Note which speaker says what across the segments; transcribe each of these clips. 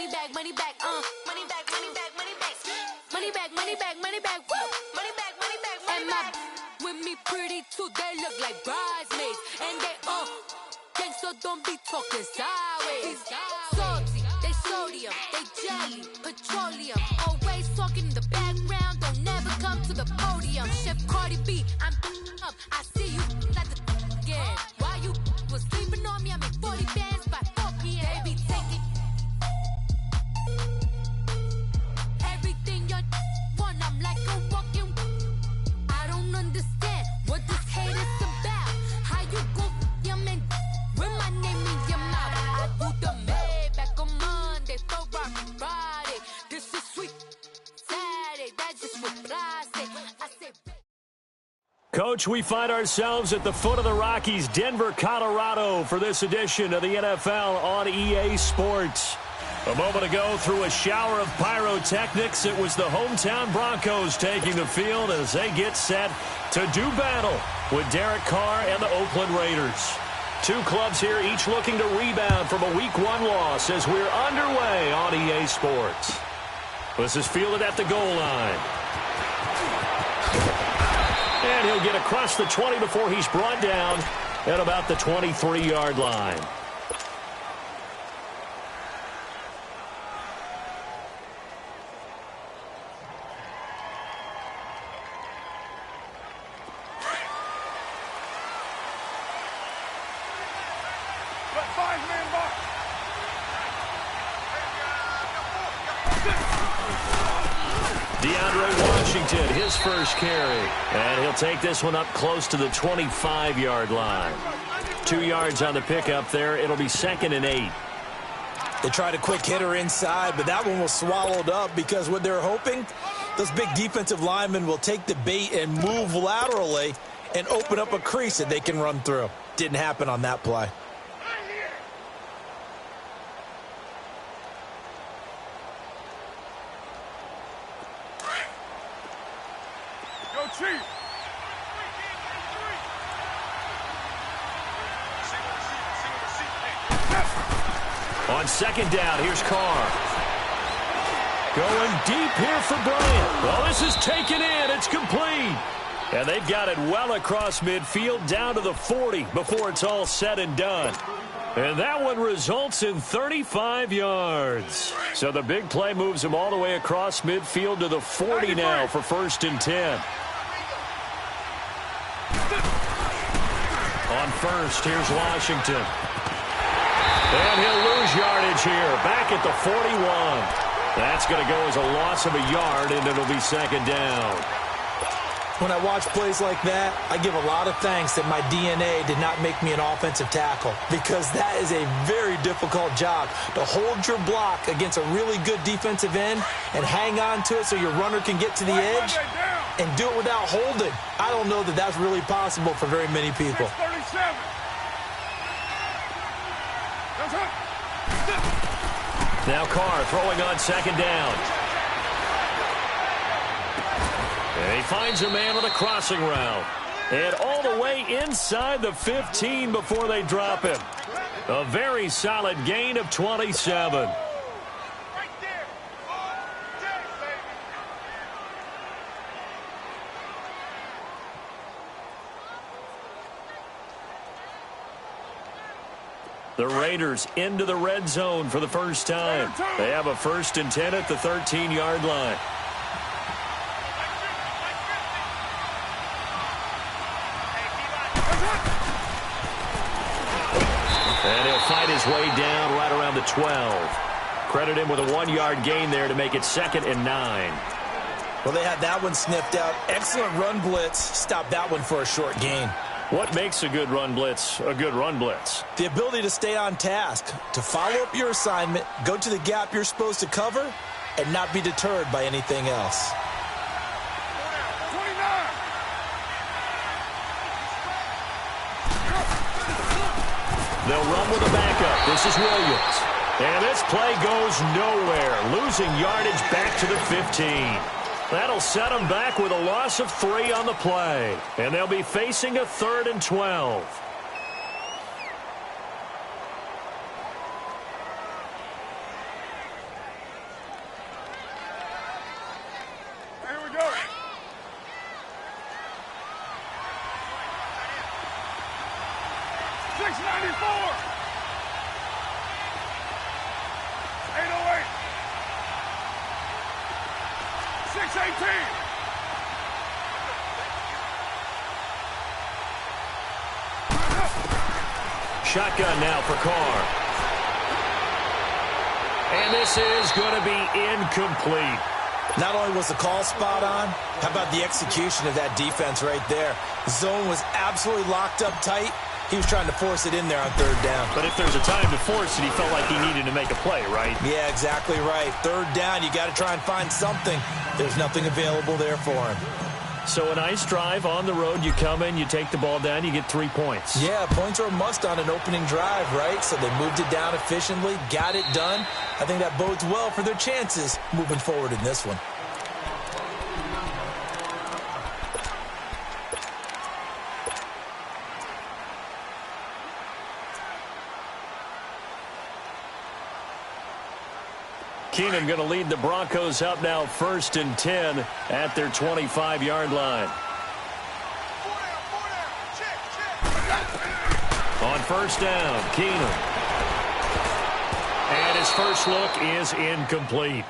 Speaker 1: money back, money back, money back, money back, money back, money back, money back, money back, woo, money back, money back, money back. With me pretty too, they look like bridesmaids, and they gang, so don't be talking sideways. Salty, they sodium, they jelly, petroleum, always talking in the background, don't never come to the podium. Chef Cardi B, I'm up, I see you at the again. Why you was sleeping on me? I make 40 bands by 4 p.m. They be taking everything you want. I'm like a walking. I don't understand what this hate is about. How you go your man with my name in your mouth? I do the Maybach on Monday, Ferrari Friday. This is sweet Saturday. That's just what I say. I say.
Speaker 2: Coach, we find ourselves at the foot of the Rockies, Denver, Colorado, for this edition of the NFL on EA Sports. A moment ago, through a shower of pyrotechnics, it was the hometown Broncos taking the field as they get set to do battle with Derek Carr and the Oakland Raiders. Two clubs here, each looking to rebound from a Week 1 loss as we're underway on EA Sports. This is fielded at the goal line. And he'll get across the 20 before he's brought down at about the 23-yard line. His first carry, and he'll take this one up close to the 25-yard line. 2 yards on the pickup there. It'll be 2nd and 8.
Speaker 3: They tried a quick hitter inside, but that one was swallowed up because what they're hoping, those big defensive linemen will take the bait and move laterally and open up a crease that they can run through. Didn't happen on that play.
Speaker 2: On 2nd down, here's Carr. Going deep here for Bryant. Well, this is taken in. It's complete. And they've got it well across midfield down to the 40 before it's all said and done. And that one results in 35 yards. So the big play moves him all the way across midfield to the 40 now for 1st and 10. On 1st, here's Washington. And he'll lose yardage here, back at the 41. That's going to go as a loss of a yard, and it'll be 2nd down.
Speaker 3: When I watch plays like that, I give a lot of thanks that my DNA did not make me an offensive tackle, because that is a very difficult job to hold your block against a really good defensive end and hang on to it so your runner can get to the edge and do it without holding. I don't know that that's really possible for very many people.
Speaker 2: Now Carr throwing on 2nd down. And he finds a man with a crossing route. And all the way inside the 15 before they drop him. A very solid gain of 27. The Raiders into the red zone for the first time. They have a 1st and 10 at the 13-yard line. And he'll fight his way down right around the 12. Credit him with a 1-yard gain there to make it 2nd and 9.
Speaker 3: Well, they had that one sniffed out. Excellent run blitz. Stopped that one for a short gain.
Speaker 2: What makes a good run blitz a good run blitz?
Speaker 3: The ability to stay on task, to follow up your assignment, go to the gap you're supposed to cover, and not be deterred by anything else.
Speaker 2: They'll run with a backup. This is Williams. And this play goes nowhere, losing yardage back to the 15. That'll set them back with a loss of 3 on the play. And they'll be facing a 3rd and 12.
Speaker 4: 694. 808. 618.
Speaker 2: Shotgun now for Carr. And this is going to be incomplete.
Speaker 3: Not only was the call spot on, how about the execution of that defense right there? The zone was absolutely locked up tight. He was trying to force it in there on third down.
Speaker 2: But if there's a time to force it, he felt like he needed to make a play, right?
Speaker 3: Yeah, exactly right. Third down, you got to try and find something. There's nothing available there for him.
Speaker 2: So a nice drive on the road. You come in, you take the ball down, you get 3 points.
Speaker 3: Yeah, points are a must on an opening drive, right? So they moved it down efficiently, got it done. I think that bodes well for their chances moving forward in this one.
Speaker 2: Keenum going to lead the Broncos up now 1st and 10 at their 25-yard line. On 1st down, Keenum. And his first look is incomplete.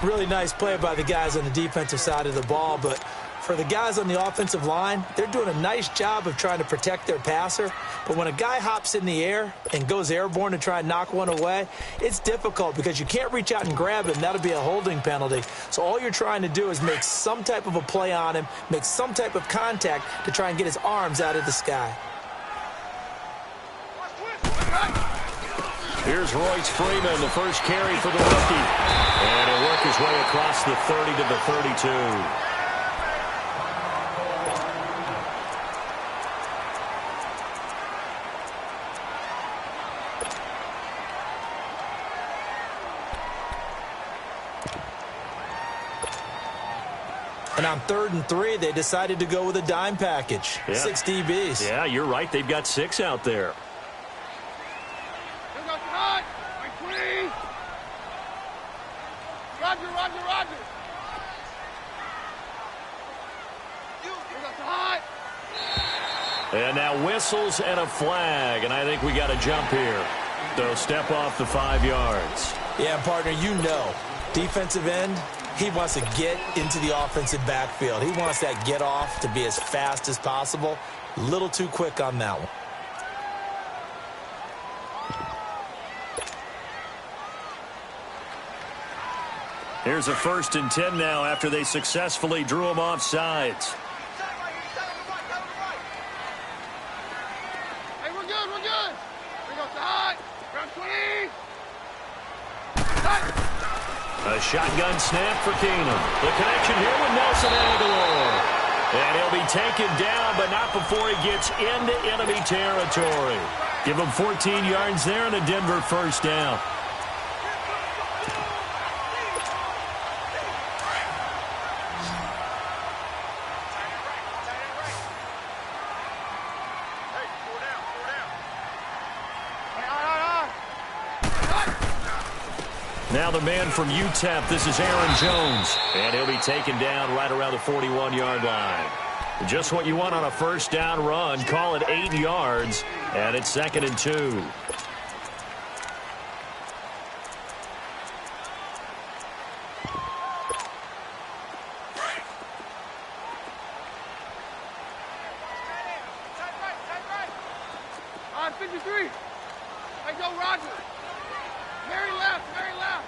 Speaker 3: Really nice play by the guys on the defensive side of the ball, but for the guys on the offensive line, they're doing a nice job of trying to protect their passer. But when a guy hops in the air and goes airborne to try and knock one away, it's difficult because you can't reach out and grab him. That'll be a holding penalty. So all you're trying to do is make some type of a play on him, make some type of contact to try and get his arms out of the sky.
Speaker 2: Here's Royce Freeman, the first carry for the rookie. And he'll work his way across the 30 to the 32.
Speaker 3: And on 3rd and 3, they decided to go with a dime package.
Speaker 2: Yeah.
Speaker 3: 6 DBs.
Speaker 2: Yeah, you're right. They've got 6 out there.
Speaker 4: Roger, Roger, Roger.
Speaker 2: And now whistles and a flag, and I think we got a jump here. So step off the 5 yards.
Speaker 3: Yeah, partner, you know, defensive end, he wants to get into the offensive backfield. He wants that get off to be as fast as possible. A little too quick on that one.
Speaker 2: Here's a 1st and 10 now after they successfully drew him off sides.
Speaker 4: Hey, we're good, we're good. We go side, round 20.
Speaker 2: A shotgun snap for Keenum. The connection here with Nelson Aguilar. And he'll be taken down, but not before he gets into enemy territory. Give him 14 yards there and a Denver 1st down. Now the man from UTEP, this is Aaron Jones. And he'll be taken down right around the 41-yard line. Just what you want on a 1st down run. Call it 8 yards, and it's 2nd and 2.
Speaker 4: On 53. Hey, go Roger. Very left, very left.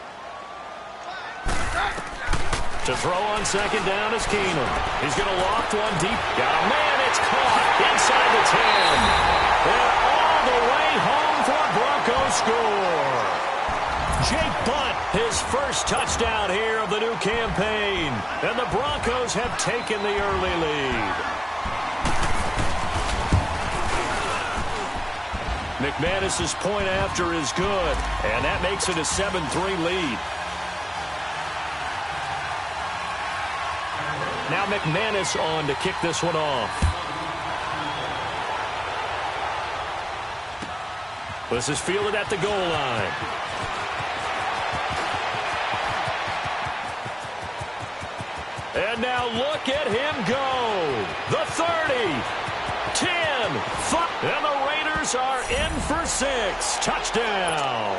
Speaker 2: To throw on 2nd down is Keenum. He's going to loft one deep. Got a man, it's caught inside the 10. And all the way home for a Broncos score. Jake Butt, his first touchdown here of the new campaign. And the Broncos have taken the early lead. McManus's point after is good, and that makes it a 7-3 lead. Now McManus on to kick this one off. This is fielded at the goal line. And now look at him go. The 30, 10, 5, and the Raiders Raiders are in for 6. Touchdown.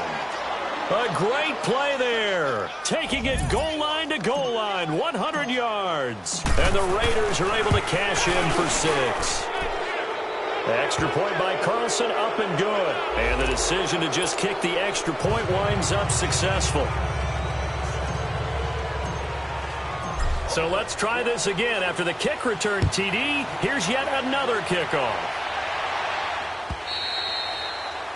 Speaker 2: A great play there. Taking it goal line to goal line, 100 yards. And the Raiders are able to cash in for 6. Extra point by Carlson, up and good. And the decision to just kick the extra point winds up successful. So let's try this again. After the kick return TD, here's yet another kickoff.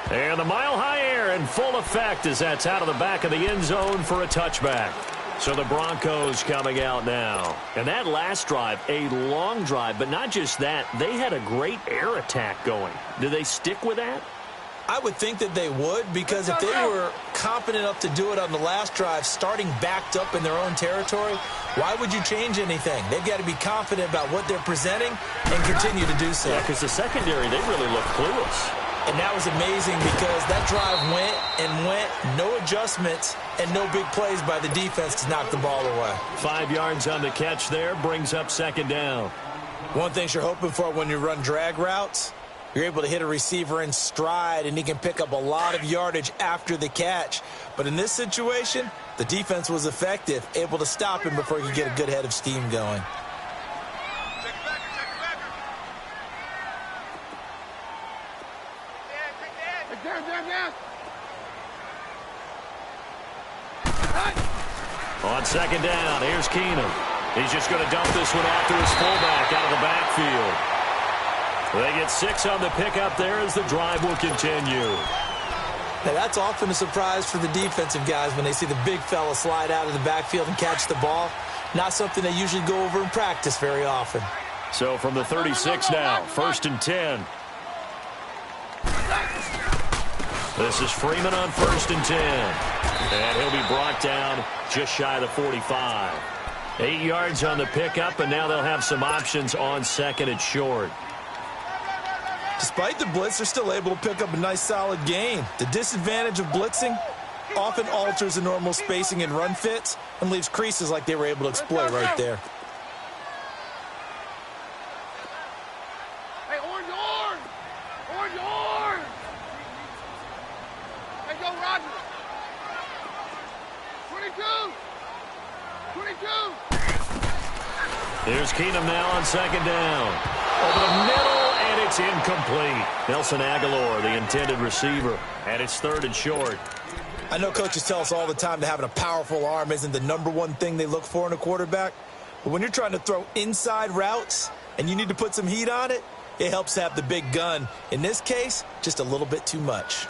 Speaker 2: And the mile-high air in full effect as that's out of the back of the end zone for a touchback. So the Broncos coming out now. And that last drive, a long drive, but not just that. They had a great air attack going. Do they stick with that?
Speaker 3: I would think that they would, because if they were confident enough to do it on the last drive, starting backed up in their own territory, why would you change anything? They've got to be confident about what they're presenting and continue to do so.
Speaker 2: Yeah, because the secondary, they really look clueless.
Speaker 3: And that was amazing because that drive went and went, no adjustments, and no big plays by the defense to knock the ball away.
Speaker 2: 5 yards on the catch there, brings up second down.
Speaker 3: One thing you're hoping for when you run drag routes, you're able to hit a receiver in stride, and he can pick up a lot of yardage after the catch. But in this situation, the defense was effective, able to stop him before he could get a good head of steam going.
Speaker 2: On second down, here's Keenum. He's just going to dump this one off to his fullback out of the backfield. They get 6 on the pickup there as the drive will continue.
Speaker 3: Now, that's often a surprise for the defensive guys when they see the big fella slide out of the backfield and catch the ball. Not something they usually go over in practice very often.
Speaker 2: So from the 36 now, 1st and 10. This is Freeman on 1st and 10. And he'll be brought down just shy of the 45. 8 yards on the pickup, and now they'll have some options on second and short.
Speaker 3: Despite the blitz, they're still able to pick up a nice solid gain. The disadvantage of blitzing often alters the normal spacing and run fits and leaves creases like they were able to exploit right there.
Speaker 4: Hey, orange! Hey, go, Roger! 22!
Speaker 2: Here's Keenum now on second down. Over the middle, and it's incomplete. Nelson Aguilar, the intended receiver, and it's 3rd and short.
Speaker 3: I know coaches tell us all the time that having a powerful arm isn't the #1 thing they look for in a quarterback. But when you're trying to throw inside routes and you need to put some heat on it, it helps to have the big gun. In this case, just a little bit too much.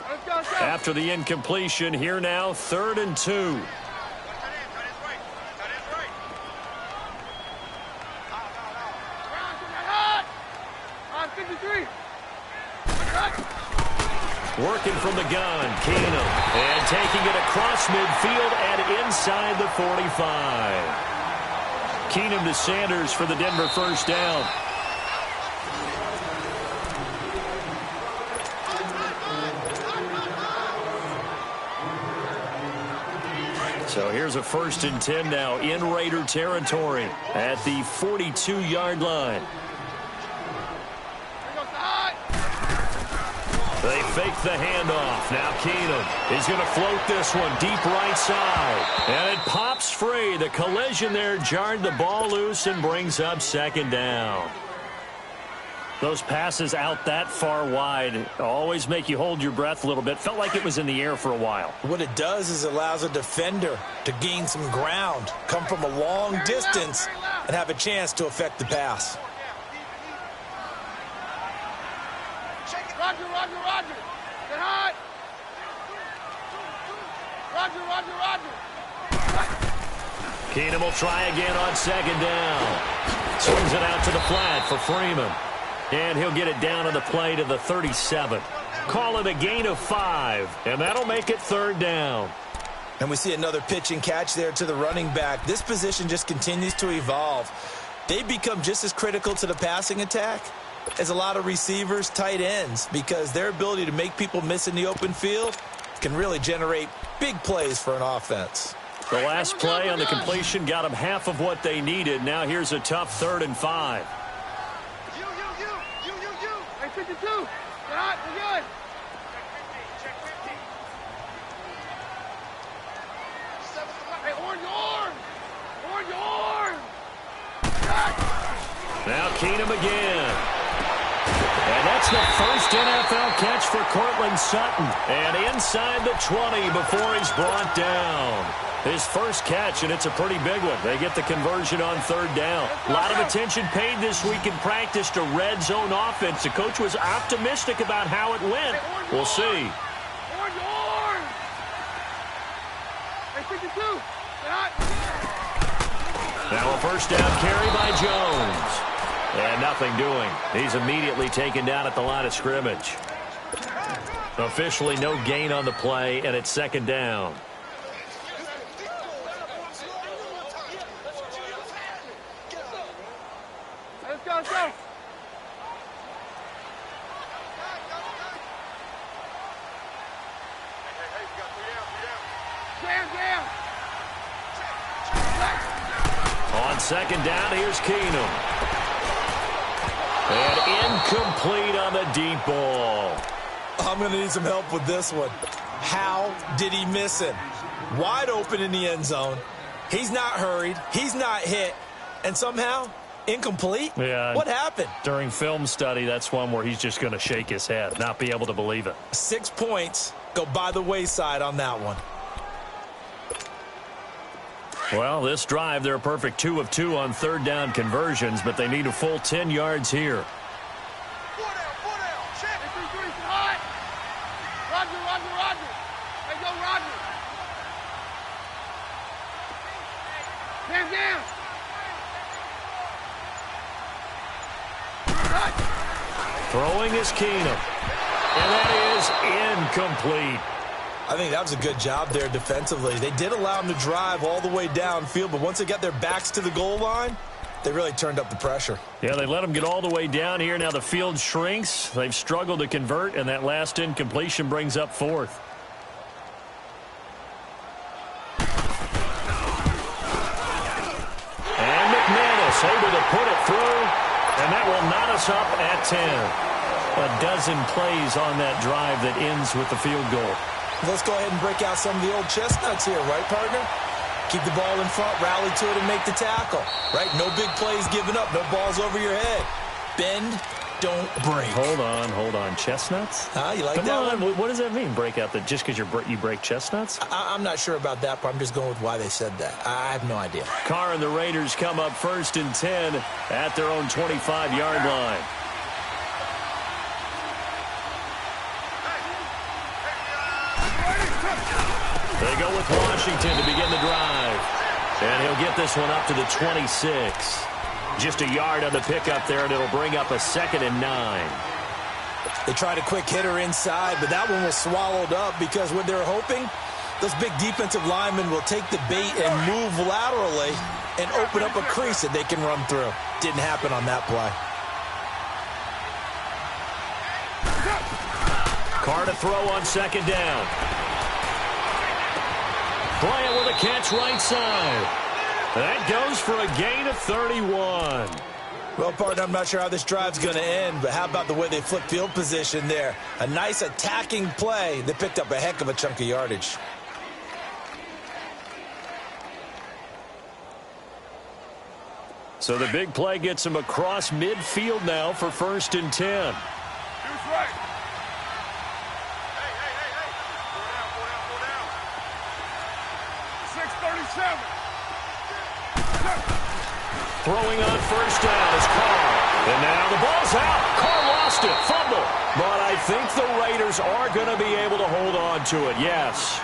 Speaker 4: Let's go.
Speaker 2: After the incompletion, here now, 3rd and 2. Working from the gun, Keenum. And taking it across midfield and inside the 45. Keenum to Sanders for the Denver first down. So here's a 1st and 10 now in Raider territory at the 42-yard line. They fake the handoff. Now Keenum. He's going to float this one deep right side. And it pops free. The collision there jarred the ball loose and brings up second down. Those passes out that far wide always make you hold your breath a little bit. Felt like it was in the air for a while.
Speaker 3: What it does is it allows a defender to gain some ground, come from a long distance, and have a chance to affect the pass.
Speaker 4: Roger. Get high. Roger.
Speaker 2: Keenum will try again on second down. Swings it out to the flat for Freeman. And he'll get it down on the play to the 37. Call it a gain of 5. And that'll make it 3rd down.
Speaker 3: And we see another pitch and catch there to the running back. This position just continues to evolve. They become just as critical to the passing attack as a lot of receivers, tight ends, because their ability to make people miss in the open field can really generate big plays for an offense.
Speaker 2: The last play on the completion got them half of what they needed. Now here's a tough 3rd and 5.
Speaker 4: Hey, 52. Get hot, we're good. Hey, orange! Orange!
Speaker 2: Now Keenum again. And that's the first NFL catch for Cortland Sutton. And inside the 20 before he's brought down. His first catch, and it's a pretty big one. They get the conversion on third down. A lot of attention paid this week in practice to red zone offense. The coach was optimistic about how it went. We'll see.
Speaker 4: Orange! Hey, 52. Get hot.
Speaker 2: Now a first down carry by Jones. And nothing doing. He's immediately taken down at the line of scrimmage. Officially no gain on the play, and it's second down.
Speaker 4: Let's go. Jam.
Speaker 2: On second down, here's Keenum. And incomplete on the deep ball.
Speaker 3: I'm going to need some help with this one. How did he miss him? Wide open in the end zone. He's not hurried. He's not hit. And somehow, incomplete?
Speaker 2: Yeah.
Speaker 3: What happened?
Speaker 2: During film study, that's one where he's just going to shake his head, not be able to believe it.
Speaker 3: 6 points go by the wayside on that one.
Speaker 2: Well, this drive, they're a perfect 2 of 2 on third down conversions, but they need a full 10 yards here.
Speaker 4: 4 down. Check. 3-3, hot. Roger. Hey, go, Roger. Jam.
Speaker 2: Throwing is Keenum. And that is incomplete.
Speaker 3: I think that was a good job there defensively. They did allow him to drive all the way downfield, but once they got their backs to the goal line, they really turned up the pressure.
Speaker 2: Yeah, they let him get all the way down here. Now the field shrinks. They've struggled to convert, and that last incompletion brings up fourth. And McManus able to put it through, and that will knot us up at 10. A dozen plays on that drive that ends with the field goal.
Speaker 3: Let's go ahead and break out some of the old chestnuts here, right, partner? Keep the ball in front, rally to it, and make the tackle, right? No big plays given up, no balls over your head. Bend, don't break.
Speaker 2: Hold on. Chestnuts?
Speaker 3: You like
Speaker 2: Come
Speaker 3: that
Speaker 2: on.
Speaker 3: one?
Speaker 2: What does that mean, break out? Just because you break chestnuts?
Speaker 3: I'm not sure about that, but I'm just going with why they said that. I have no idea.
Speaker 2: Carr and the Raiders come up first and 10 at their own 25-yard line. They go with Washington to begin the drive. And he'll get this one up to the 26. Just a yard on the pickup there, and it'll bring up a 2nd and 9.
Speaker 3: They tried a quick hitter inside, but that one was swallowed up because what they're hoping, those big defensive linemen will take the bait and move laterally and open up a crease that they can run through. Didn't happen on that play.
Speaker 2: Carr to throw on second down. Bryant with a catch right side. That goes for a gain of 31.
Speaker 3: Well, partner, I'm not sure how this drive's going to end, but how about the way they flip field position there? A nice attacking play. They picked up a heck of a chunk of yardage.
Speaker 2: So the big play gets him across midfield now for 1st and 10.
Speaker 4: Here's right. Hey. 6:37.
Speaker 2: Throwing on first down is Carr. And now the ball's out. Carr lost it. Fumble. But I think the Raiders are going to be able to hold on to it. Yes.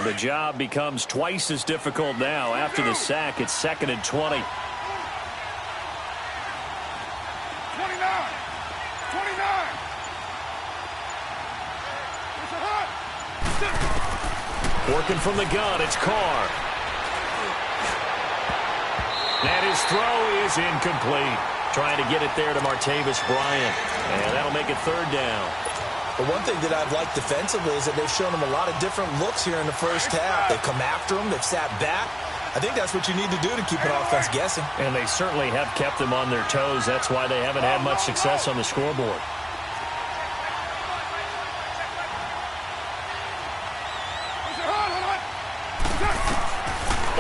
Speaker 2: The job becomes twice as difficult now. After the sack, it's 2nd and 20.
Speaker 4: 29.
Speaker 2: Working from the gun, it's Carr. And his throw is incomplete. Trying to get it there to Martavis Bryant. And that'll make it third down.
Speaker 3: But one thing that I've liked defensively is that they've shown him a lot of different looks here in the first half. They've come after him. They've sat back. I think that's what you need to do to keep an offense guessing.
Speaker 2: And they certainly have kept them on their toes. That's why they haven't had much success on the scoreboard.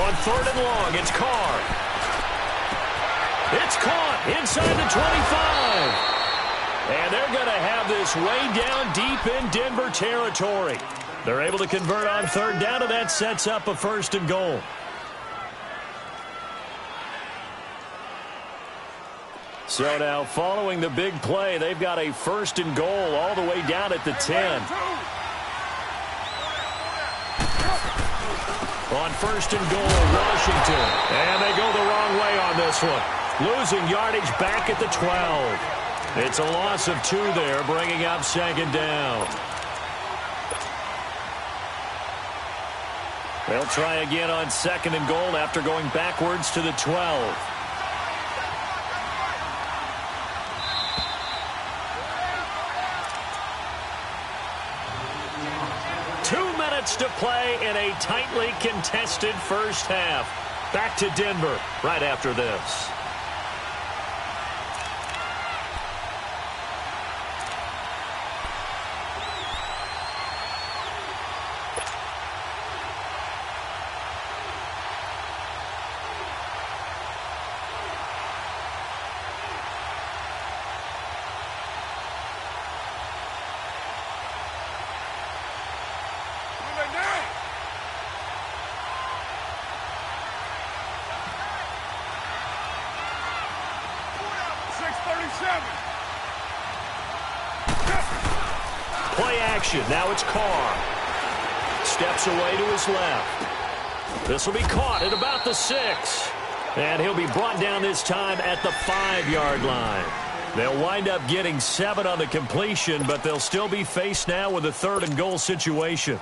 Speaker 2: On third and long, it's Carr. It's caught inside the 25. And they're going to have this way down deep in Denver territory. They're able to convert on third down, and that sets up a first and goal. So now, following the big play, they've got a first and goal all the way down at the 10. On first and goal, Washington. And they go the wrong way on this one. Losing yardage back at the 12. It's a loss of 2 there, bringing up second down. They'll try again on second and goal after going backwards to the 12. To play in a tightly contested first half. Back to Denver right after this. Play action. Now it's Carr. Steps away to his left. This will be caught at about the 6. And he'll be brought down this time at the 5-yard line. They'll wind up getting 7 on the completion, but they'll still be faced now with a third and goal situation.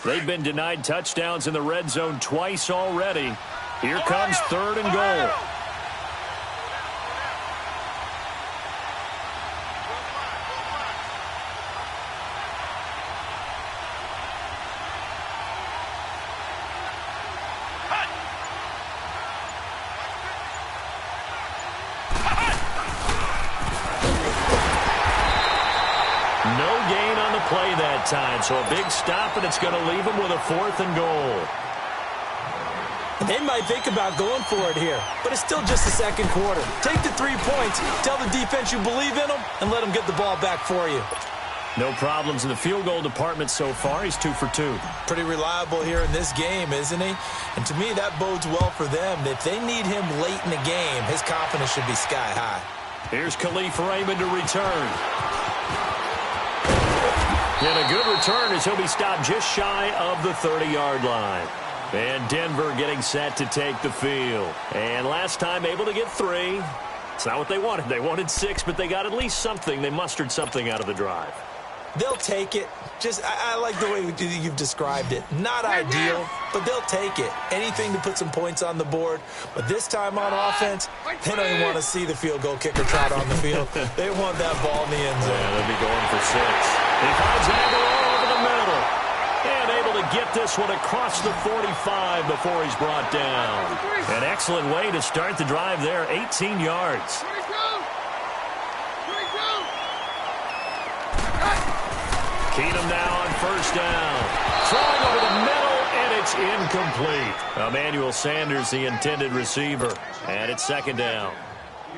Speaker 2: They've been denied touchdowns in the red zone twice already. Here comes third and goal. Play that time, so a big stop, and it's going to leave them with a 4th and goal.
Speaker 3: They might think about going for it here, but it's still just the second quarter. Take the 3 points, tell the defense you believe in them, and let them get the ball back for you.
Speaker 2: No problems in the field goal department so far. He's 2 for 2.
Speaker 3: Pretty reliable here in this game, isn't he? And to me, that bodes well for them. If they need him late in the game, his confidence should be sky high.
Speaker 2: Here's Khalif Raymond to return. And a good return as he'll be stopped just shy of the 30-yard line. And Denver getting set to take the field. And last time able to get 3. It's not what they wanted. They wanted 6, but they got at least something. They mustered something out of the drive.
Speaker 3: They'll take it. I like the way you've described it. Not ideal, but they'll take it. Anything to put some points on the board. But this time on offense, they don't even want to see the field goal kicker trot on the field. They want that ball in the end zone.
Speaker 2: Yeah, they'll be going for 6. He finds Aguilar over the middle. And able to get this one across the 45 before he's brought down. An excellent way to start the drive there. 18 yards. Keenum now on first down. Throwing over the middle, and it's incomplete. Emmanuel Sanders, the intended receiver. And it's second down.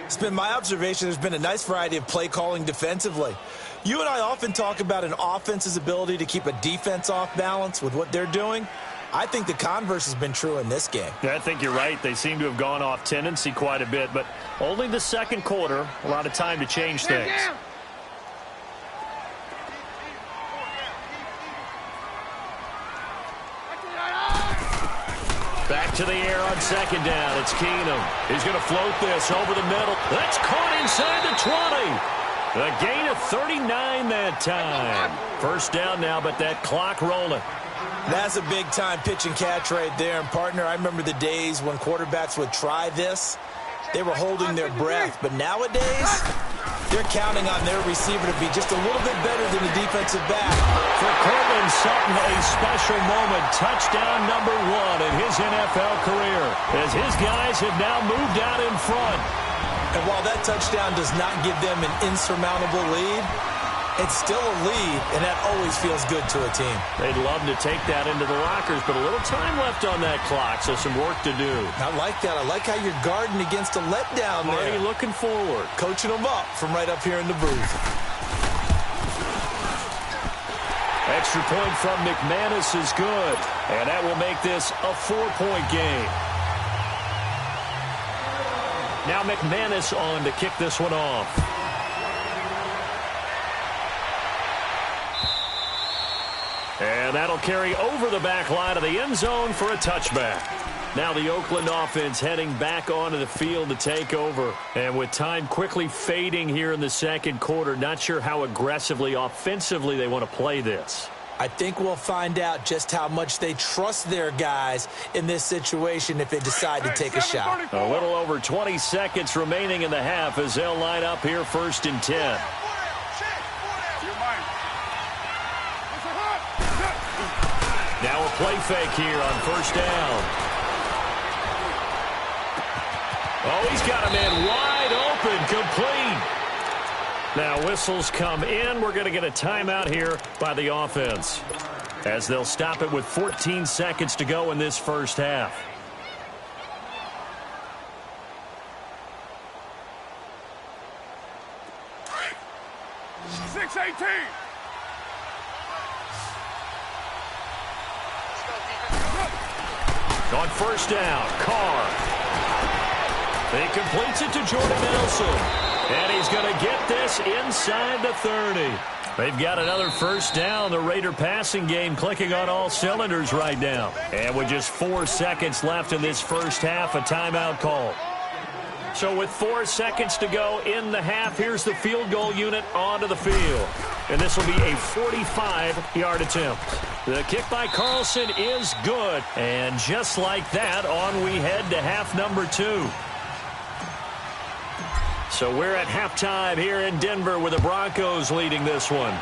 Speaker 3: It's been my observation there's been a nice variety of play calling defensively. You and I often talk about an offense's ability to keep a defense off balance with what they're doing. I think the converse has been true in this game.
Speaker 2: Yeah, I think you're right. They seem to have gone off tendency quite a bit, but only the second quarter, a lot of time to change things. to the air on second down. It's Keenum. He's going to float this over the middle. That's caught inside the 20. A gain of 39 that time. First down now, but that clock rolling.
Speaker 3: That's a big-time pitch and catch right there. And, partner, I remember the days when quarterbacks would try this. They were holding their breath. But nowadays, they're counting on their receiver to be just a little bit better than the defensive back.
Speaker 2: For Cortland Sutton, a special moment. Touchdown number 1 in his NFL career, as his guys have now moved out in front.
Speaker 3: And while that touchdown does not give them an insurmountable lead, it's still a lead, and that always feels good to a team.
Speaker 2: They'd love to take that into the lockers, but a little time left on that clock, so some work to do.
Speaker 3: I like that. I like how you're guarding against a letdown there.
Speaker 2: Marty looking forward.
Speaker 3: Coaching them up from right up here in the booth.
Speaker 2: Extra point from McManus is good, and that will make this a 4-point game. Now McManus on to kick this one off. And that'll carry over the back line of the end zone for a touchback. Now the Oakland offense heading back onto the field to take over. And with time quickly fading here in the second quarter, not sure how aggressively, offensively they want to play this.
Speaker 3: I think we'll find out just how much they trust their guys in this situation if they decide to take a shot.
Speaker 2: A little over 20 seconds remaining in the half as they'll line up here 1st and 10. Now a play fake here on 1st down. Oh, he's got a man wide open, complete. Now whistles come in. We're going to get a timeout here by the offense, as they'll stop it with 14 seconds to go in this first half. On 1st down, Carr. He completes it to Jordan Nelson. And he's going to get this inside the 30. They've got another 1st down. The Raider passing game clicking on all cylinders right now. And with just 4 seconds left in this first half, a timeout call. So with 4 seconds to go in the half, here's the field goal unit onto the field. And this will be a 45-yard attempt. The kick by Carlson is good. And just like that, on we head to half number 2. So we're at halftime here in Denver with the Broncos leading this one.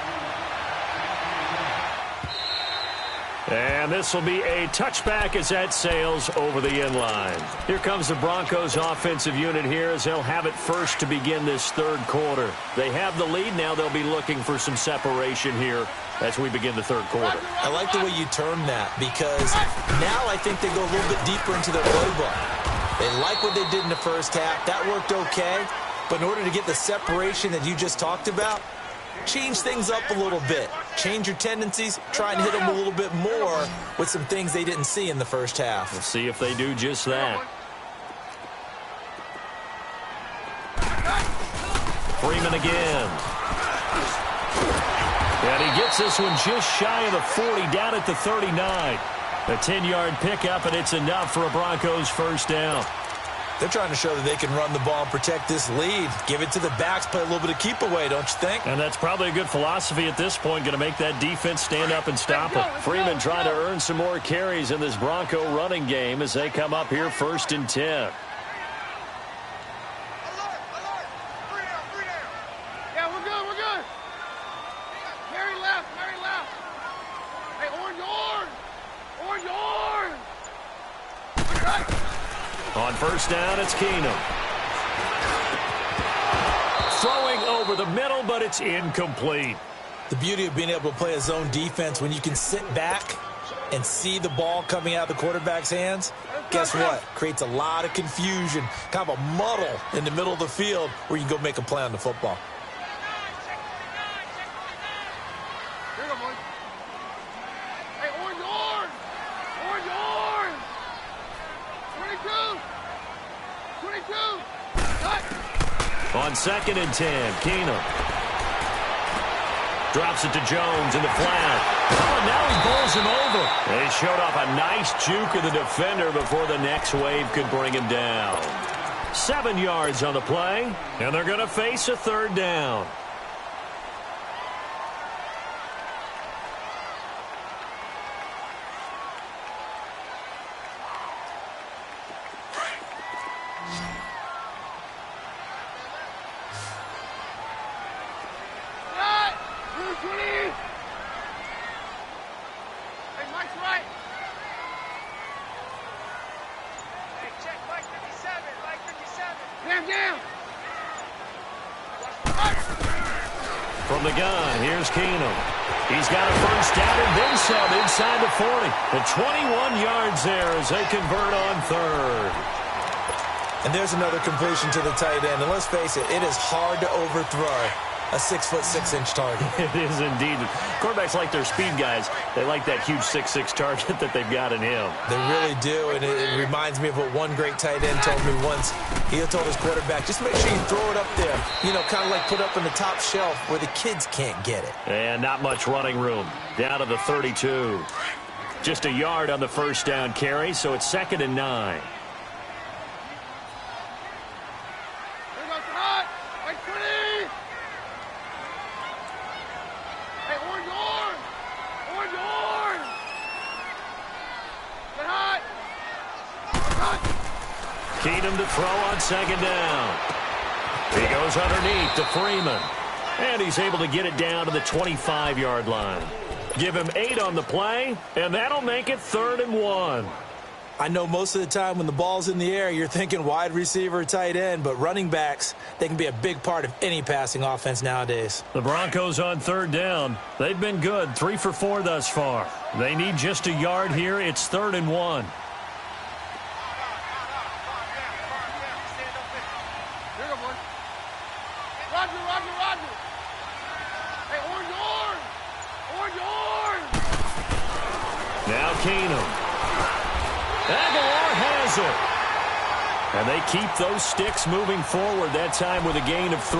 Speaker 2: And this will be a touchback as that sails over the end line. Here comes the Broncos offensive unit here as they'll have it first to begin this third quarter. They have the lead. Now they'll be looking for some separation here as we begin the third quarter.
Speaker 3: I like the way you term that, because now I think they go a little bit deeper into their playbook. They like what they did in the first half. That worked okay. But in order to get the separation that you just talked about, change things up a little bit. Change your tendencies. Try and hit them a little bit more with some things they didn't see in the first half.
Speaker 2: We'll see if they do just that. Freeman again. And he gets this one just shy of the 40, down at the 39. A 10-yard pickup, and it's enough for a Broncos 1st down.
Speaker 3: They're trying to show that they can run the ball and protect this lead. Give it to the backs, play a little bit of keep away, don't you think?
Speaker 2: And that's probably a good philosophy at this point, going to make that defense stand up and stop it. Freeman trying to earn some more carries in this Bronco running game as they come up here 1st and 10.
Speaker 4: Yeah, we're good, we're good. Mary left, Mary left. Hey, orange, orange. Orange, orange.
Speaker 2: On 1st down, it's Keenum. Throwing over the middle, but it's incomplete.
Speaker 3: The beauty of being able to play a zone defense when you can sit back and see the ball coming out of the quarterback's hands, guess what? Creates a lot of confusion, kind of a muddle in the middle of the field where you can go make a play on the football.
Speaker 4: Here we go, boys. Hey, orange, orange. Orange, orange. 22. 22. Cut.
Speaker 2: On 2nd and 10, Keenum. Drops it to Jones in the flat. Oh, and now he bowls him over. They showed off a nice juke of the defender before the next wave could bring him down. 7 yards on the play, and they're going to face a third down. From the gun, here's Keenum. He's got a first down and then some inside the 40. The 21 yards there as they convert on third.
Speaker 3: And there's another completion to the tight end. And let's face it, it is hard to overthrow a 6'6" target.
Speaker 2: It is indeed. Quarterbacks like their speed guys. They like that huge 6'6" target that they've got in him.
Speaker 3: They really do, and it reminds me of what one great tight end told me once. He told his quarterback, just make sure you throw it up there. You know, kind of like put up in the top shelf where the kids can't get it.
Speaker 2: And not much running room. Down to the 32. Just a yard on the first down carry, so it's 2nd and 9. Keenum to throw on 2nd down. He goes underneath to Freeman. And he's able to get it down to the 25-yard line. Give him 8 on the play, and that'll make it 3rd and 1.
Speaker 3: I know most of the time when the ball's in the air, you're thinking wide receiver, tight end, but running backs, they can be a big part of any passing offense nowadays.
Speaker 2: The Broncos on 3rd down. They've been good, 3 for 4 thus far. They need just a yard here. It's 3rd and 1. Now Keenum. Aguilar has it. And they keep those sticks moving forward, that time with a gain of 3.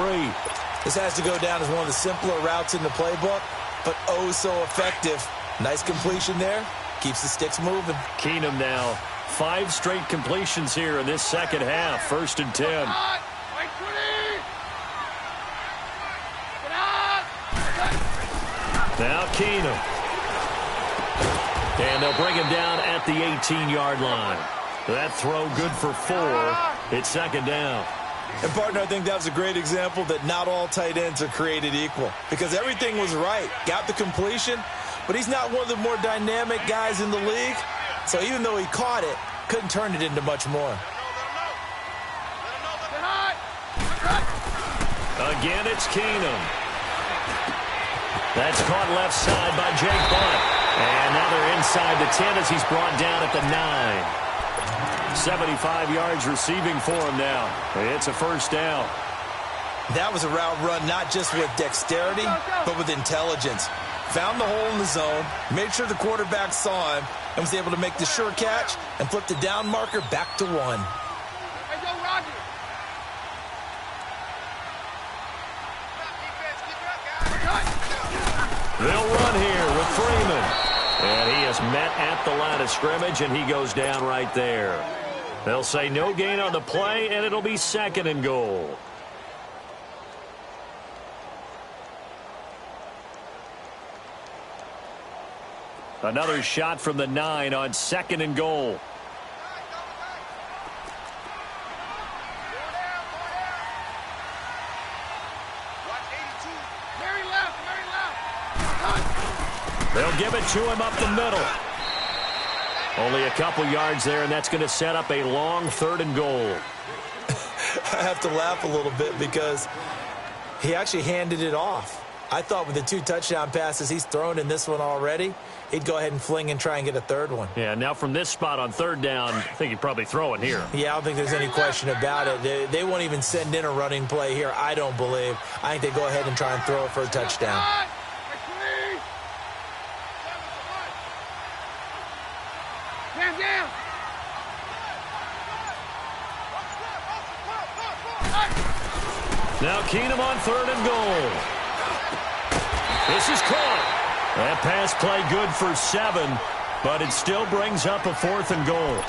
Speaker 3: This has to go down as one of the simpler routes in the playbook, but oh so effective. Nice completion there. Keeps the sticks moving.
Speaker 2: Keenum now. 5 straight completions here in this second half. 1st and 10. Now Keenum. And they'll bring him down at the 18-yard line. That throw good for 4. It's 2nd down.
Speaker 3: And, partner, I think that was a great example that not all tight ends are created equal. Because everything was right. Got the completion, but he's not one of the more dynamic guys in the league. So even though he caught it, couldn't turn it into much more.
Speaker 2: Again, it's Keenum. That's caught left side by Jake Butt. And now they're inside the 10 as he's brought down at the 9. 75 yards receiving for him now. It's a first down.
Speaker 3: That was a route run not just with dexterity, but with intelligence. Found the hole in the zone, made sure the quarterback saw him, and was able to make the sure catch and flip the down marker back to 1.
Speaker 4: Hey, go, Roger.
Speaker 2: They'll run here with Freeman. And he is met at the line of scrimmage, and he goes down right there. They'll say no gain on the play, and it'll be 2nd and goal. Another shot from the 9 on 2nd and goal. They'll give it to him up the middle. Only a couple yards there, and that's going to set up a long 3rd and goal.
Speaker 3: I have to laugh a little bit because he actually handed it off. I thought with the 2 touchdown passes he's thrown in this one already, he'd go ahead and fling and try and get a 3rd one.
Speaker 2: Yeah, now from this spot on 3rd down, I think he'd probably throw it here.
Speaker 3: Yeah, I don't think there's any question about it. They won't even send in a running play here, I don't believe. I think they go ahead and try and throw it for a touchdown.
Speaker 2: Now Keenum on 3rd and goal. This is caught. That pass play good for 7, but it still brings up a 4th and goal.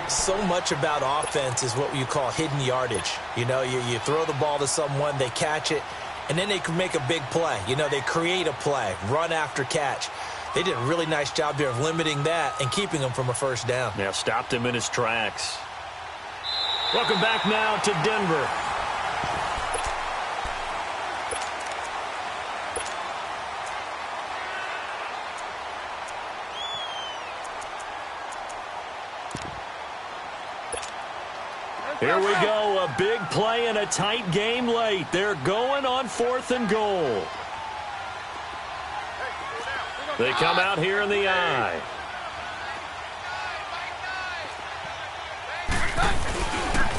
Speaker 3: So much about offense is what you call hidden yardage. You know, you throw the ball to someone, they catch it, and then they can make a big play. You know, they create a play, run after catch. They did a really nice job there of limiting that and keeping him from a first down.
Speaker 2: Yeah, stopped him in his tracks. Welcome back now to Denver. Here we go, a big play and a tight game late. They're going on 4th and goal. They come out here in the I.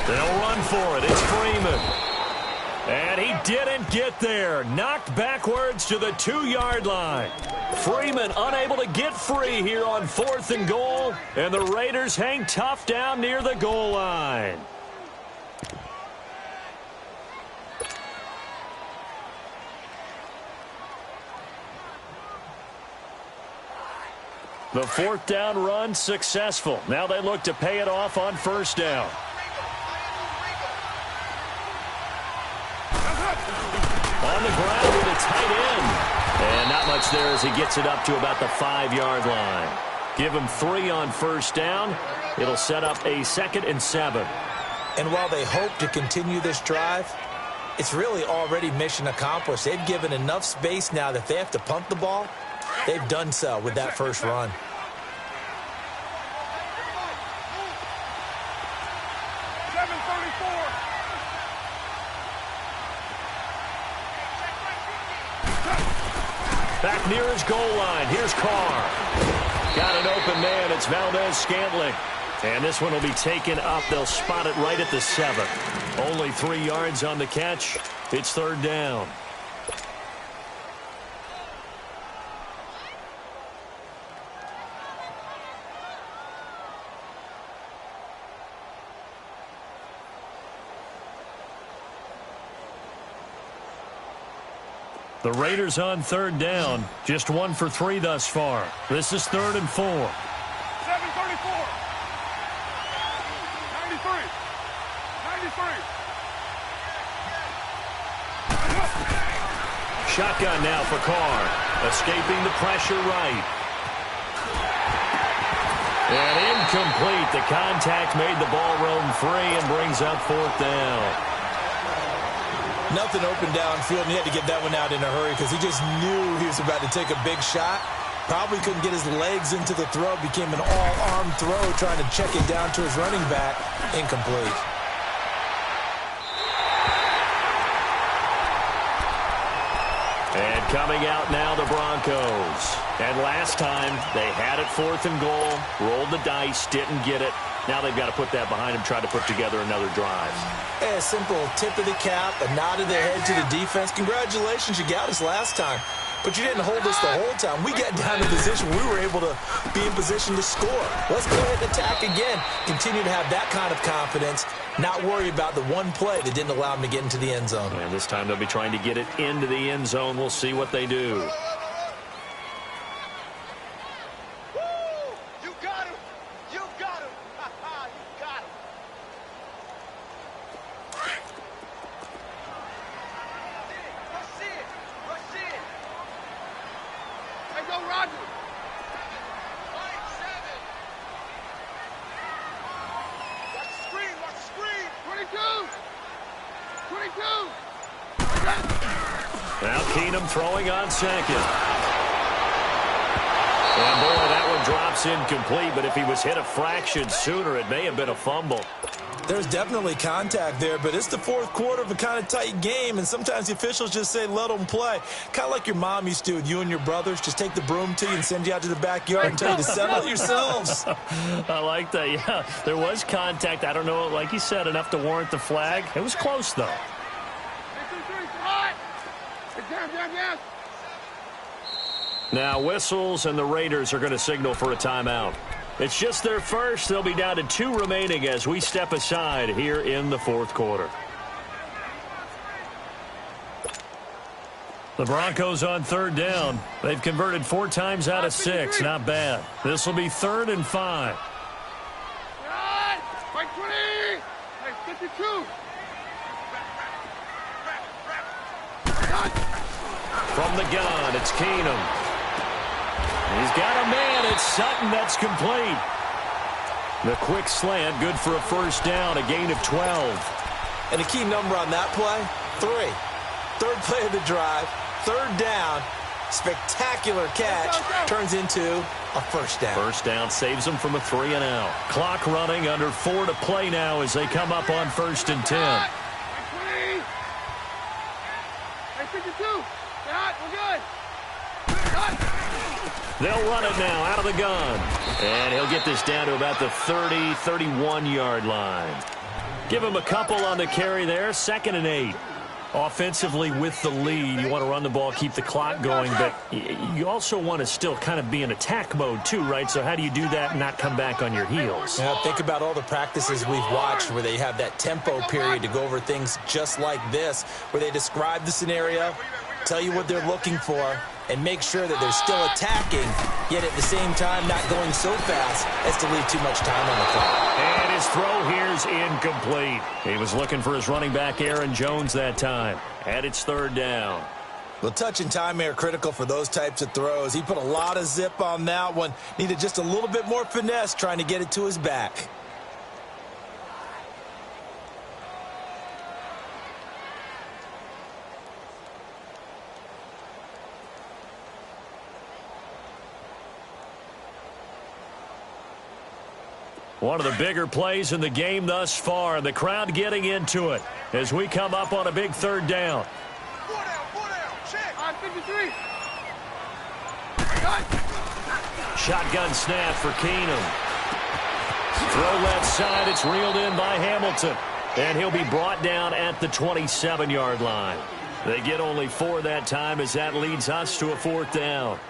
Speaker 2: They'll run for it. It's Freeman. And he didn't get there. Knocked backwards to the 2-yard line. Freeman unable to get free here on 4th and goal. And the Raiders hang tough down near the goal line. The 4th down run successful. Now they look to pay it off on 1st down. On the ground with a tight end. And not much there as he gets it up to about the 5-yard line. Give him 3 on 1st down. It'll set up a 2nd and 7.
Speaker 3: And while they hope to continue this drive, it's really already mission accomplished. They've given enough space now that if they have to punt the ball, they've done so with that first run.
Speaker 2: Back near his goal line. Here's Carr. Got an open man. It's Valdez-Scantling. And this one will be taken up. They'll spot it right at the 7. Only 3 yards on the catch. It's 3rd down. The Raiders on 3rd down. Just 1 for 3 thus far. This is 3rd and 4.
Speaker 4: 7:34. 93. 93.
Speaker 2: Shotgun now for Carr. Escaping the pressure right. And incomplete. The contact made the ball roam free and brings up 4th down.
Speaker 3: Nothing open downfield, and he had to get that one out in a hurry because he just knew he was about to take a big shot. Probably couldn't get his legs into the throw. Became an all-arm throw trying to check it down to his running back. Incomplete.
Speaker 2: And coming out now, the Broncos. And last time, they had it 4th and goal, rolled the dice, didn't get it. Now they've got to put that behind them, try to put together another drive.
Speaker 3: A simple tip of the cap, a nod of the head to the defense. Congratulations, you got us last time. But you didn't hold us the whole time. We got down in position. We were able to be in position to score. Let's go ahead and attack again. Continue to have that kind of confidence. Not worry about the one play that didn't allow them to get into the end zone.
Speaker 2: And this time they'll be trying to get it into the end zone. We'll see what they do. Now Keenum throwing on 2nd. And boy, that one drops incomplete, but if he was hit a fraction sooner, it may have been a fumble.
Speaker 3: There's definitely contact there, but it's the 4th quarter of a kind of tight game, and sometimes the officials just say, let them play. Kind of like your mom used to with you and your brothers. Just take the broom to you and send you out to the backyard and tell you to settle it yourselves.
Speaker 2: I like that, yeah. There was contact. I don't know, like you said, enough to warrant the flag. It was close, though. Now whistles, and the Raiders are going to signal for a timeout. It's just their first. They'll be down to 2 remaining as we step aside here in the 4th quarter. The Broncos on third down. They've converted 4 times out of 6. Not bad. This will be 3rd and 5.
Speaker 4: Right 20. Hey, 52.
Speaker 2: From the gun, it's Keenum. He's got a man. It's Sutton. That's complete. The quick slant, good for a first down, a gain of 12.
Speaker 3: And the key number on that play, 3. Third play of the drive, 3rd down, spectacular catch, turns into a first down.
Speaker 2: First down saves them from a 3 and out. Clock running, under 4 to play now as they come up on 1st and 10.
Speaker 4: Right 20. Hey, 52. We're good.
Speaker 2: They'll run it now out of the gun. And he'll get this down to about the 30, 31-yard line. Give him a couple on the carry there. 2nd and 8. Offensively with the lead, you want to run the ball, keep the clock going, but you also want to still kind of be in attack mode too, right? So how do you do that and not come back on your heels?
Speaker 3: Yeah, think about all the practices we've watched where they have that tempo period to go over things just like this, where they describe the scenario, tell you what they're looking for, and make sure that they're still attacking, yet at the same time not going so fast as to leave too much time on the clock.
Speaker 2: And his throw here's incomplete. He was looking for his running back, Aaron Jones, that time. And it's 3rd down.
Speaker 3: Well, touch and time are critical for those types of throws. He put a lot of zip on that one. Needed just a little bit more finesse trying to get it to his back.
Speaker 2: One of the bigger plays in the game thus far. The crowd getting into it as we come up on a big 3rd down.
Speaker 4: 4 down. Check. 53.
Speaker 2: Shotgun snap for Keenum. Throw left side. It's reeled in by Hamilton. And he'll be brought down at the 27-yard line. They get only 4 that time as that leads us to a 4th down.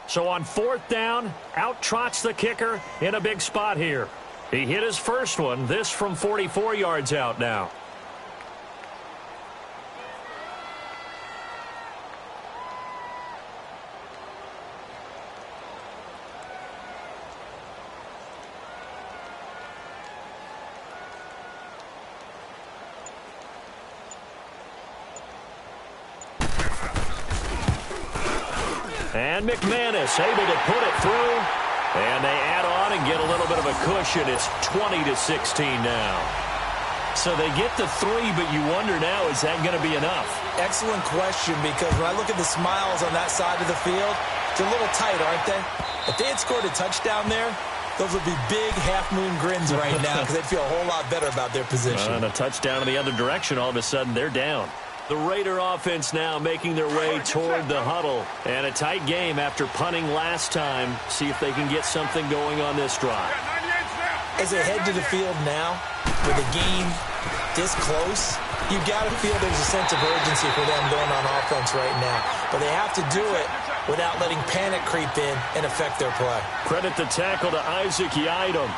Speaker 2: So on 4th down, out trots the kicker in a big spot here. He hit his first one, this from 44 yards out now. And McManus able to put it through. And they add on and get a little bit of a cushion. It's 20-16 now. So they get the 3, but you wonder now, is that going to be enough?
Speaker 3: Excellent question, because when I look at the smiles on that side of the field, they're a little tight, aren't they? If they had scored a touchdown there, those would be big half-moon grins right now because they'd feel a whole lot better about their position.
Speaker 2: And a touchdown in the other direction, all of a sudden they're down. The Raider offense now making their way toward the huddle. And a tight game after punting last time. See if they can get something going on this drive.
Speaker 3: As they head to the field now, with the game this close, you've got to feel there's a sense of urgency for them going on offense right now. But they have to do it without letting panic creep in and affect their play.
Speaker 2: Credit the tackle to Isaac Yiadom.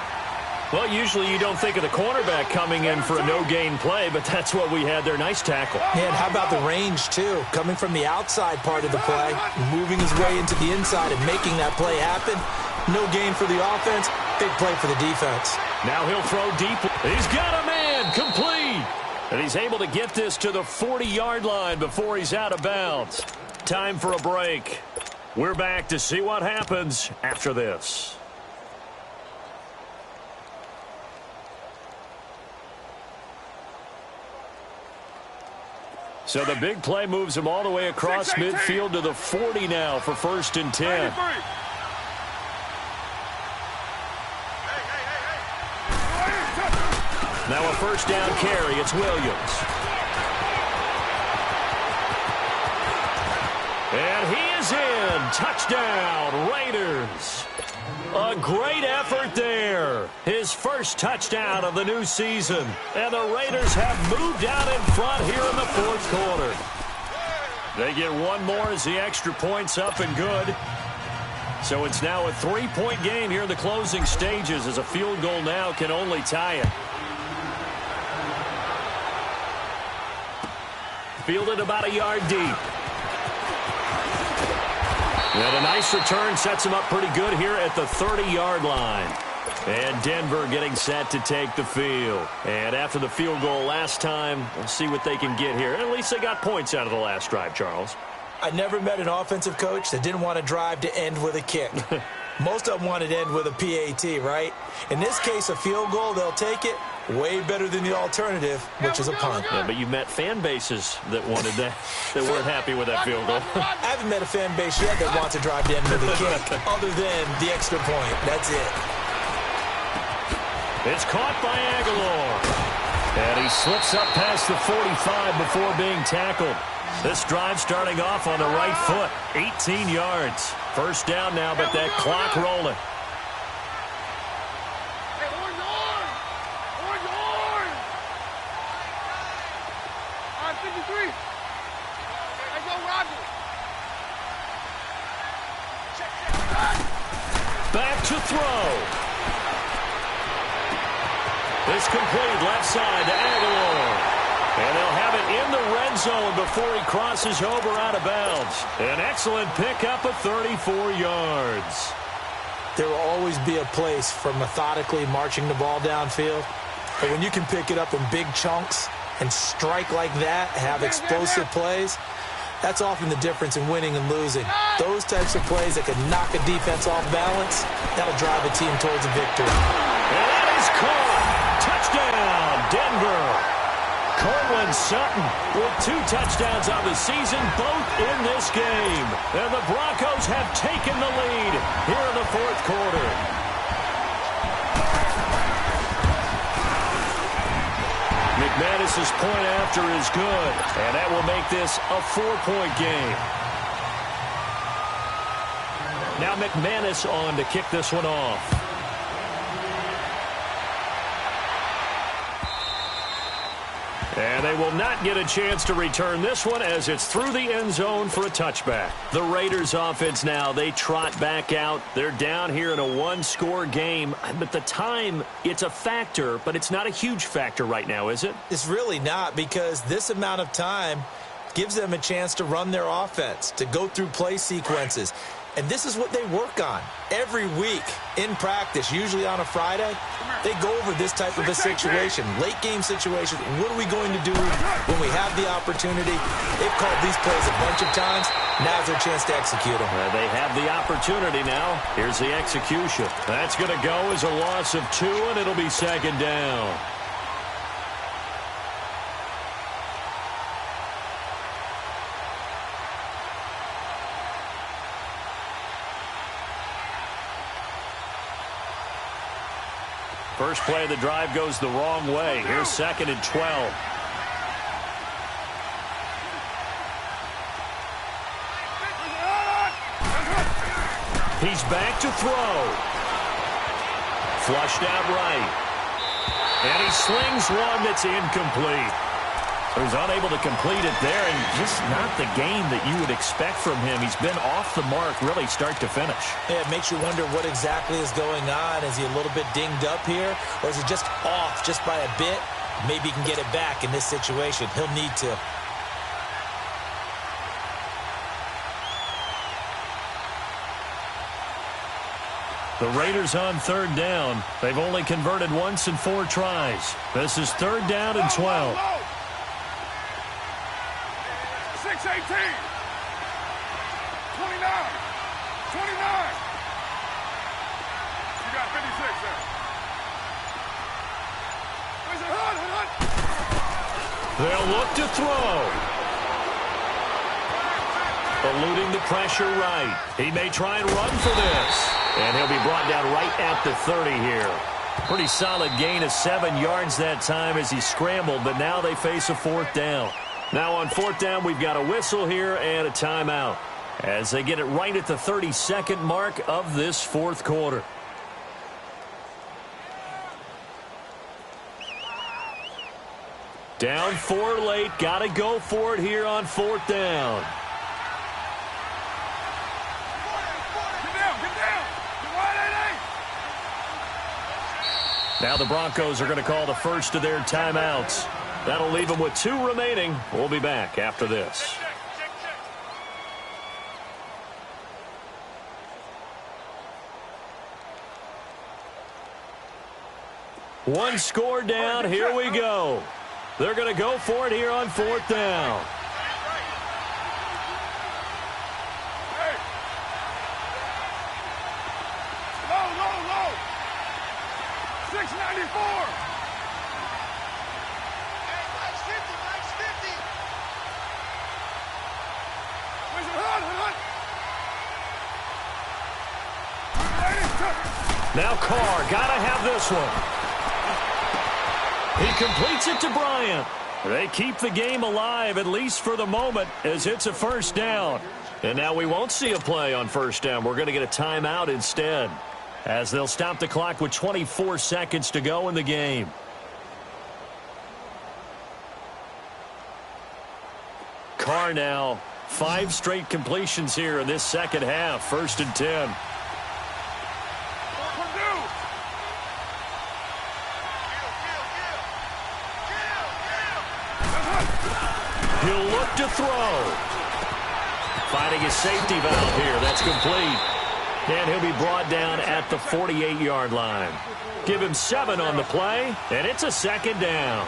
Speaker 2: Well, usually you don't think of the cornerback coming in for a no-gain play, but that's what we had there. Nice tackle.
Speaker 3: And how about the range, too? Coming from the outside part of the play, moving his way into the inside and making that play happen. No gain for the offense, big play for the defense.
Speaker 2: Now he'll throw deep. He's got a man, complete. And he's able to get this to the 40-yard line before he's out of bounds. Time for a break. We're back to see what happens after this. So the big play moves him all the way across midfield to the 40 now for 1st and 10. Now a first down carry. It's Williams. And he is in. Touchdown, Raiders. A great effort there. His first touchdown of the new season. And the Raiders have moved out in front here in the 4th quarter. They get one more as the extra point's up and good. So it's now a 3-point game here in the closing stages as a field goal now can only tie it. fielded about a yard deep. And a nice return sets him up pretty good here at the 30-yard line. And Denver getting set to take the field. And after the field goal last time, we'll see what they can get here. At least they got points out of the last drive, Charles.
Speaker 3: I never met an offensive coach that didn't want to drive to end with a kick. Most of them want it to end with a PAT, right? In this case, a field goal, they'll take it. Way better than the alternative, which is a punt.
Speaker 2: Yeah, but you've met fan bases that wanted that, that weren't happy with that field goal.
Speaker 3: I haven't met a fan base yet that wants to drive to end with a kick, other than the extra point. That's it.
Speaker 2: It's caught by Aguilar. And he slips up past the 45 before being tackled. This drive starting off on the right foot. 18 yards. First down now, but that clock rolling.
Speaker 4: Hey, orange arm! Orange arm! All right, 53. Let's go, Roger.
Speaker 2: Back to throw. It's complete left side to Aguilar. And they'll have it in the red zone before he crosses over out of bounds. An excellent pickup of 34 yards.
Speaker 3: There will always be a place for methodically marching the ball downfield. But when you can pick it up in big chunks and strike like that, have explosive plays, that's often the difference in winning and losing. Those types of plays that can knock a defense off balance, that'll drive a team towards a victory.
Speaker 2: And that is caught. Touchdown, Denver. Cortland Sutton with 2 touchdowns on the season, both in this game. And the Broncos have taken the lead here in the fourth quarter. McManus's point after is good, and that will make this a 4-point game. Now McManus on to kick this one off. And they will not get a chance to return this one as it's through the end zone for a touchback. The Raiders offense now, they trot back out. They're down here in a 1-score game. But the time, it's a factor, but it's not a huge factor right now, is it?
Speaker 3: It's really not, because this amount of time gives them a chance to run their offense, to go through play sequences. And this is what they work on every week in practice, usually on a Friday. They go over this type of a situation, late-game situation. What are we going to do when we have the opportunity? They've called these plays a bunch of times. Now's their chance to execute them.
Speaker 2: They have the opportunity now. Here's the execution. That's going to go as a loss of 2, and it'll be second down. First play of the drive goes the wrong way. Here's 2nd and 12. He's back to throw. Flushed out right. And he slings one that's incomplete. So he's unable to complete it there, and just not the game that you would expect from him. He's been off the mark really start to finish.
Speaker 3: Yeah, it makes you wonder what exactly is going on. Is he a little bit dinged up here, or is he just off just by a bit? Maybe he can get it back in this situation. He'll need to.
Speaker 2: The Raiders on 3rd down. They've only converted once in 4 tries. This is 3rd down and 12.
Speaker 4: 6-18. 29. 29. You got 56 there. Where's it? Hunt.
Speaker 2: They'll look to throw. Eluding the pressure right. He may try and run for this. And he'll be brought down right at the 30 here. Pretty solid gain of 7 yards that time as he scrambled, but now they face a 4th down. Now on 4th down, we've got a whistle here and a timeout as they get it right at the 32nd mark of this 4th quarter. Down 4 late, got to go for it here on 4th down. Now the Broncos are going to call the first of their timeouts. That'll leave them with 2 remaining. We'll be back after this. One score down. Here we go. They're going to go for it here on 4th down.
Speaker 4: Low. 694.
Speaker 2: Now Carr, got to have this one. He completes it to Bryant. They keep the game alive, at least for the moment, as it's a 1st down. And now we won't see a play on 1st down. We're going to get a timeout instead, as they'll stop the clock with 24 seconds to go in the game. Carr now, 5 straight completions here in this second half. 1st and 10. He'll look to throw. Finding his safety valve here. That's complete. And he'll be brought down at the 48-yard line. Give him 7 on the play, and it's a 2nd down.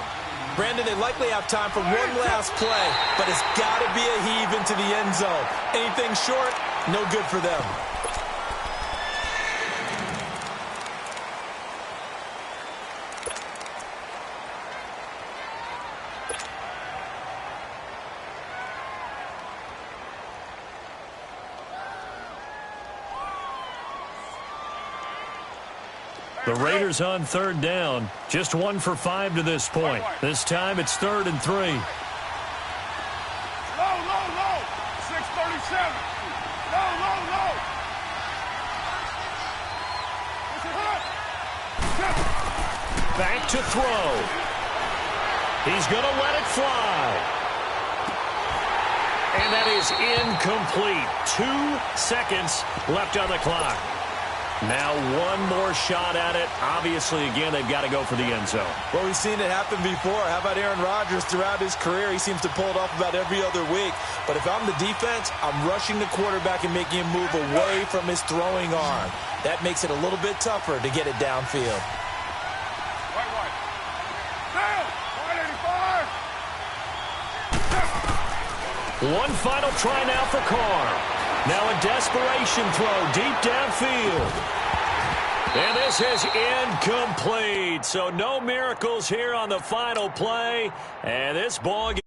Speaker 3: Brandon, they likely have time for one last play, but it's got to be a heave into the end zone. Anything short, no good for them.
Speaker 2: The Raiders on 3rd down. Just 1 for 5 to this point. This time it's 3rd and 3.
Speaker 4: Low. 637. Low.
Speaker 2: Back to throw. He's going to let it fly. And that is incomplete. 2 seconds left on the clock. Now 1 more shot at it. Obviously, again, they've got to go for the end zone.
Speaker 3: Well, we've seen it happen before. How about Aaron Rodgers throughout his career? He seems to pull it off about every other week. But if I'm the defense, I'm rushing the quarterback and making him move away from his throwing arm. That makes it a little bit tougher to get it downfield.
Speaker 4: Right. Down. 185.
Speaker 2: One final try now for Carr. Now a desperation throw deep downfield. And this is incomplete. So no miracles here on the final play. And this ball game